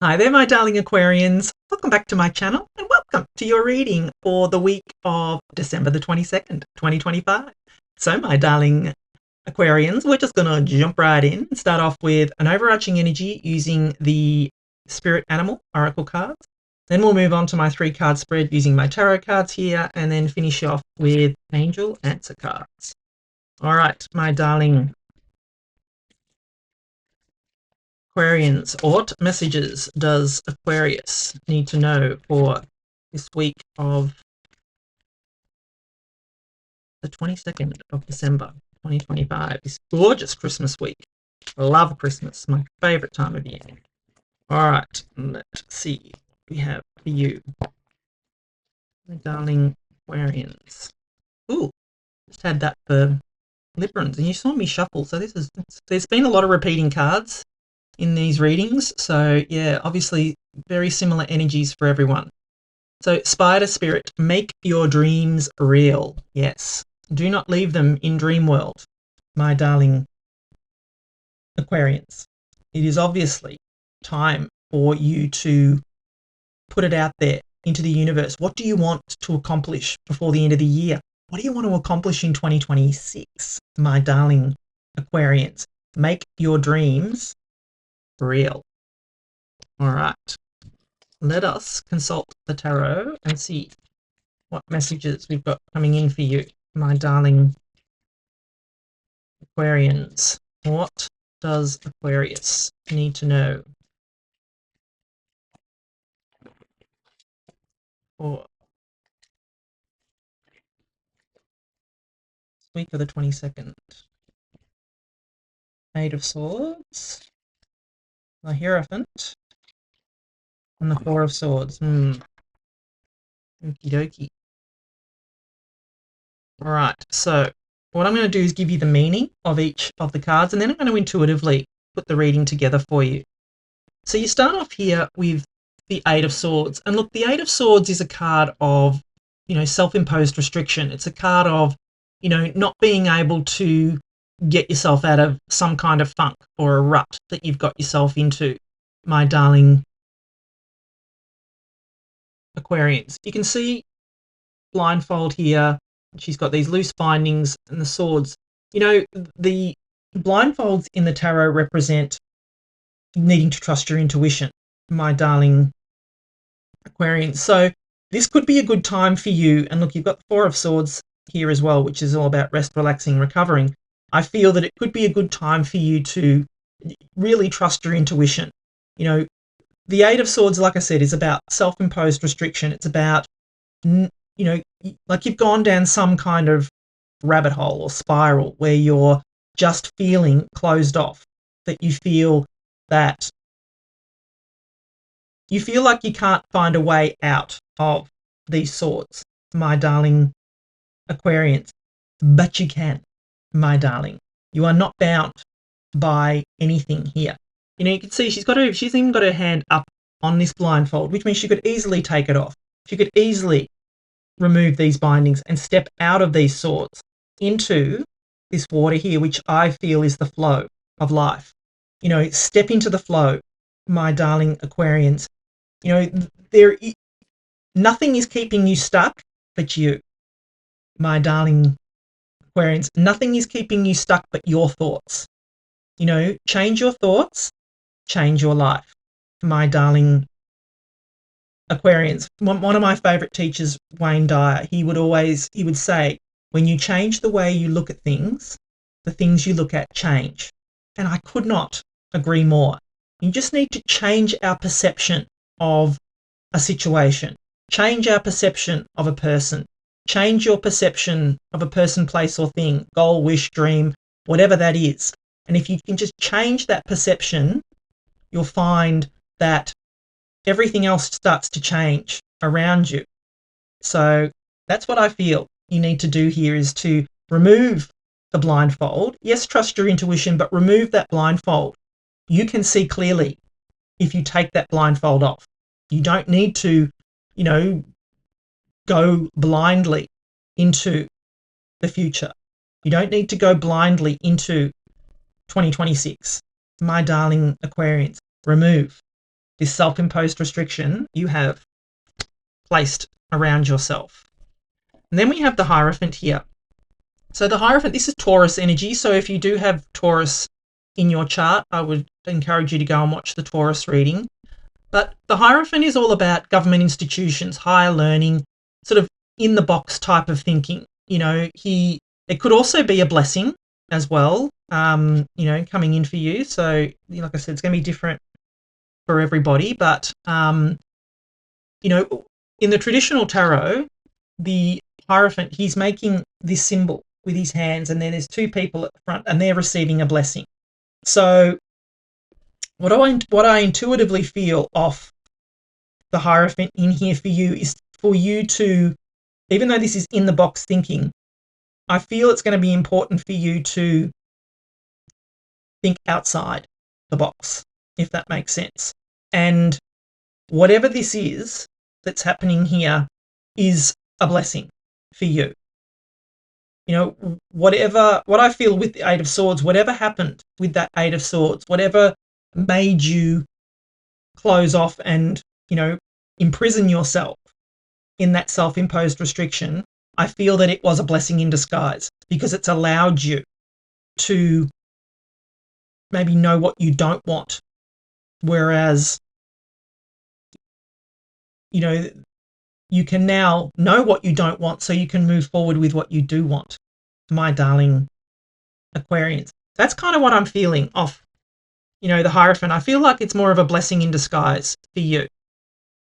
Hi there, my darling Aquarians. Welcome back to my channel and welcome to your reading for the week of December the 22nd, 2025. So, my darling Aquarians, we're just going to jump right in and start off with an overarching energy using the Spirit Animal Oracle cards. Then we'll move on to my 3-card spread using my tarot cards here and then finish off with Angel Answer cards. All right, my darling Aquarians, what messages does Aquarius need to know for this week of the 22nd of December 2025? This gorgeous Christmas week. I love Christmas, my favorite time of year. All right, let's see what we have for you, my darling Aquarians. Ooh, just had that for Librans, and you saw me shuffle, so there's been a lot of repeating cards in these readings, so yeah, obviously very similar energies for everyone. So Spider Spirit, make your dreams real. Yes, do not leave them in dream world, my darling Aquarians. It is obviously time for you to put it out there into the universe. What do you want to accomplish before the end of the year? What do you want to accomplish in 2026, my darling Aquarians? Make your dreams real. All right, let us consult the tarot and see what messages we've got coming in for you, my darling Aquarians. What does Aquarius need to know for this week of the 22nd? Eight of Swords, the Hierophant, and the Four of Swords. Okie dokie. All right, so what I'm going to do is give you the meaning of each of the cards, and then I'm going to intuitively put the reading together for you. So you start off here with the Eight of Swords, and look, the Eight of Swords is a card of, self-imposed restriction. It's a card of, not being able to get yourself out of some kind of funk or a rut that you've got yourself into, my darling Aquarians. You can see blindfold here. She's got these loose bindings and the swords. The blindfolds in the tarot represent needing to trust your intuition, my darling Aquarians. So this could be a good time for you. And look, you've got the Four of Swords here as well, which is all about rest, relaxing, recovering. I feel that it could be a good time for you to really trust your intuition. The Eight of Swords, like I said, is about self-imposed restriction. It's about, like you've gone down some kind of rabbit hole or spiral where you're just feeling closed off, that you feel like you can't find a way out of these swords, my darling Aquarians. But you can, my darling. You are not bound by anything here. You can see she's even got her hand up on this blindfold, which means she could easily take it off. She could easily remove these bindings and step out of these swords into this water here, which I feel is the flow of life. Step into the flow, my darling Aquarians. Nothing is keeping you stuck but you, my darling Aquarians. Nothing is keeping you stuck but your thoughts. Change your thoughts, change your life, my darling Aquarians. One of my favorite teachers, Wayne Dyer, he would say, when you change the way you look at things, the things you look at change. And I could not agree more. You just need to change our perception of a situation, change our perception of a person, change your perception of a person, place, or thing, goal, wish, dream, whatever that is. And if you can just change that perception, you'll find that everything else starts to change around you. So that's what I feel you need to do here, is to remove the blindfold. Yes, trust your intuition, but remove that blindfold. You can see clearly if you take that blindfold off. You don't need to, go blindly into the future. You don't need to go blindly into 2026. My darling Aquarians, remove this self-imposed restriction you have placed around yourself. And then we have the Hierophant here. So the Hierophant, this is Taurus energy. So if you do have Taurus in your chart, I would encourage you to go and watch the Taurus reading. But the Hierophant is all about government institutions, higher learning, sort of in the box type of thinking. You know, it could also be a blessing as well, you know, coming in for you. So, like I said, it's going to be different for everybody. But, you know, in the traditional tarot, the Hierophant, he's making this symbol with his hands, and then there's two people at the front, and they're receiving a blessing. So what I intuitively feel off the Hierophant in here for you is for you to, even though this is in the box thinking, I feel it's going to be important for you to think outside the box, if that makes sense. And whatever this is that's happening here is a blessing for you. You know, what I feel with the Eight of Swords, whatever happened with that Eight of Swords, whatever made you close off and, you know, imprison yourself in that self-imposed restriction, I feel that it was a blessing in disguise, because it's allowed you to maybe know what you don't want. Whereas, you know, you can now know what you don't want, so you can move forward with what you do want, my darling Aquarians. That's kind of what I'm feeling off, you know, the Hierophant. I feel like it's more of a blessing in disguise for you.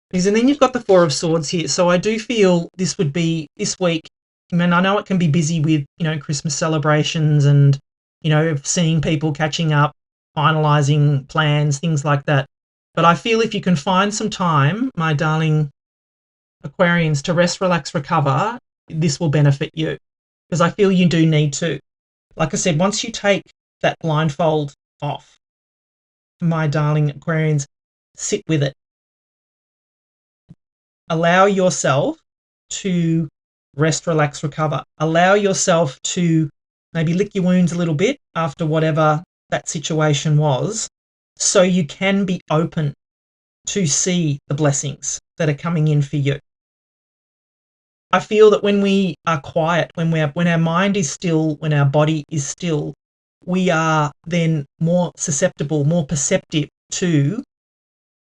Because, and then you've got the Four of Swords here. So I do feel this would be this week. I mean, I know it can be busy with, you know, Christmas celebrations and, you know, seeing people catching up, finalising plans, things like that. But I feel if you can find some time, my darling Aquarians, to rest, relax, recover, this will benefit you, because I feel you do need to. Like I said, once you take that blindfold off, my darling Aquarians, sit with it. Allow yourself to rest, relax, recover. Allow yourself to maybe lick your wounds a little bit after whatever that situation was, so you can be open to see the blessings that are coming in for you. I feel that when we are quiet, when our mind is still, when our body is still, we are then more susceptible, more perceptive to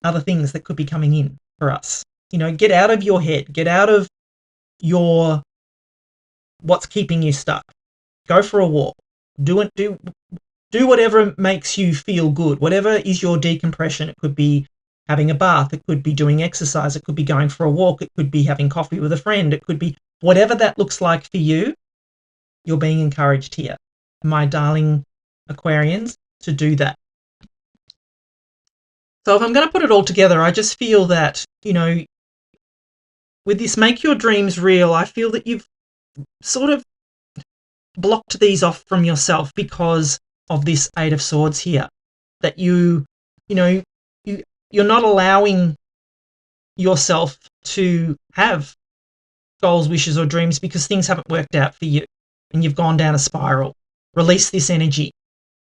other things that could be coming in for us. You know, get out of your head, get out of your what's keeping you stuck. Go for a walk. Do whatever makes you feel good. Whatever is your decompression. It could be having a bath. It could be doing exercise. It could be going for a walk. It could be having coffee with a friend. It could be whatever that looks like for you. You're being encouraged here, my darling Aquarians, to do that. So if I'm going to put it all together, I just feel that, you know, with this Make Your Dreams Real, I feel that you've sort of blocked these off from yourself because of this Eight of Swords here. That you're not allowing yourself to have goals, wishes, or dreams because things haven't worked out for you and you've gone down a spiral. Release this energy,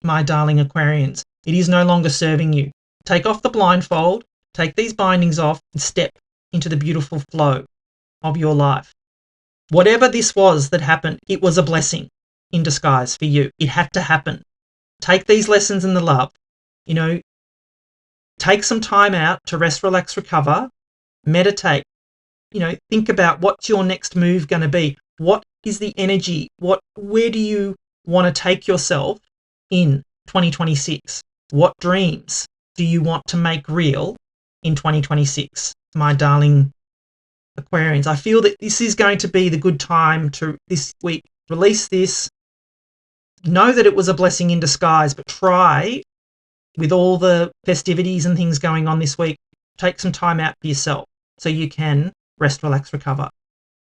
my darling Aquarians. It is no longer serving you. Take off the blindfold, take these bindings off, and step into the beautiful flow of your life. Whatever this was that happened, it was a blessing in disguise for you. It had to happen. Take these lessons in the love. You know, take some time out to rest, relax, recover, meditate. You know, think about what's your next move going to be. What is the energy? Where do you want to take yourself in 2026? What dreams do you want to make real in 2026, my darling Aquarians? I feel that this is going to be the good time to this week release this. Know that it was a blessing in disguise, but try, with all the festivities and things going on this week, take some time out for yourself so you can rest, relax, recover,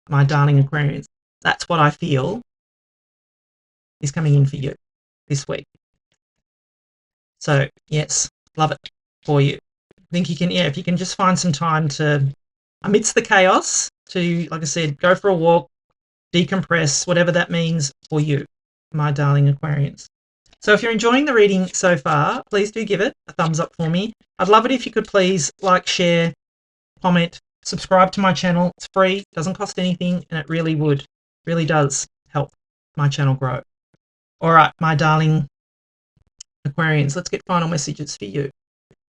my darling Aquarians. That's what I feel is coming in for you this week. So, yes, love it for you. I think you can, if you can just find some time to, amidst the chaos, to, like I said, go for a walk, decompress, whatever that means for you, my darling Aquarians. So if you're enjoying the reading so far, please do give it a thumbs up for me. I'd love it if you could please like, share, comment, subscribe to my channel. It's free, doesn't cost anything, and it really does help my channel grow. All right, my darling Aquarians, let's get final messages for you.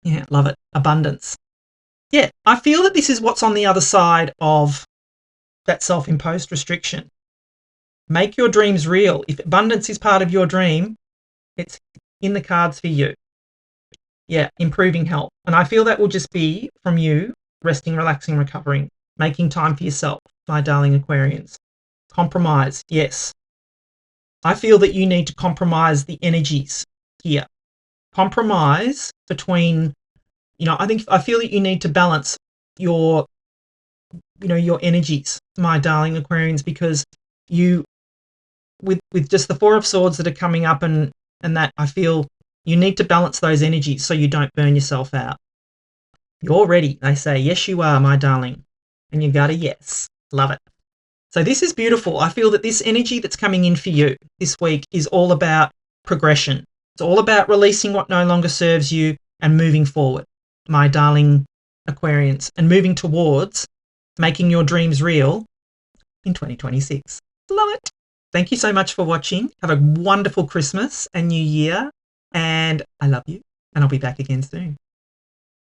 Yeah, love it. Abundance. Yeah, I feel that this is what's on the other side of that self-imposed restriction. Make your dreams real. If abundance is part of your dream, it's in the cards for you. Yeah, improving health. And I feel that will just be from you resting, relaxing, recovering, making time for yourself, my darling Aquarians. Compromise, yes. I feel that you need to compromise the energies here. Compromise between, I feel that you need to balance your energies, my darling Aquarians, because with just the Four of Swords that are coming up and that, I feel you need to balance those energies so you don't burn yourself out. You're ready, they say. Yes, you are, my darling. And you got a yes. Love it. So this is beautiful. I feel that this energy that's coming in for you this week is all about progression. It's all about releasing what no longer serves you and moving forward, my darling Aquarians, and moving towards making your dreams real in 2026. Love it. Thank you so much for watching. Have a wonderful Christmas and New Year. And I love you. And I'll be back again soon.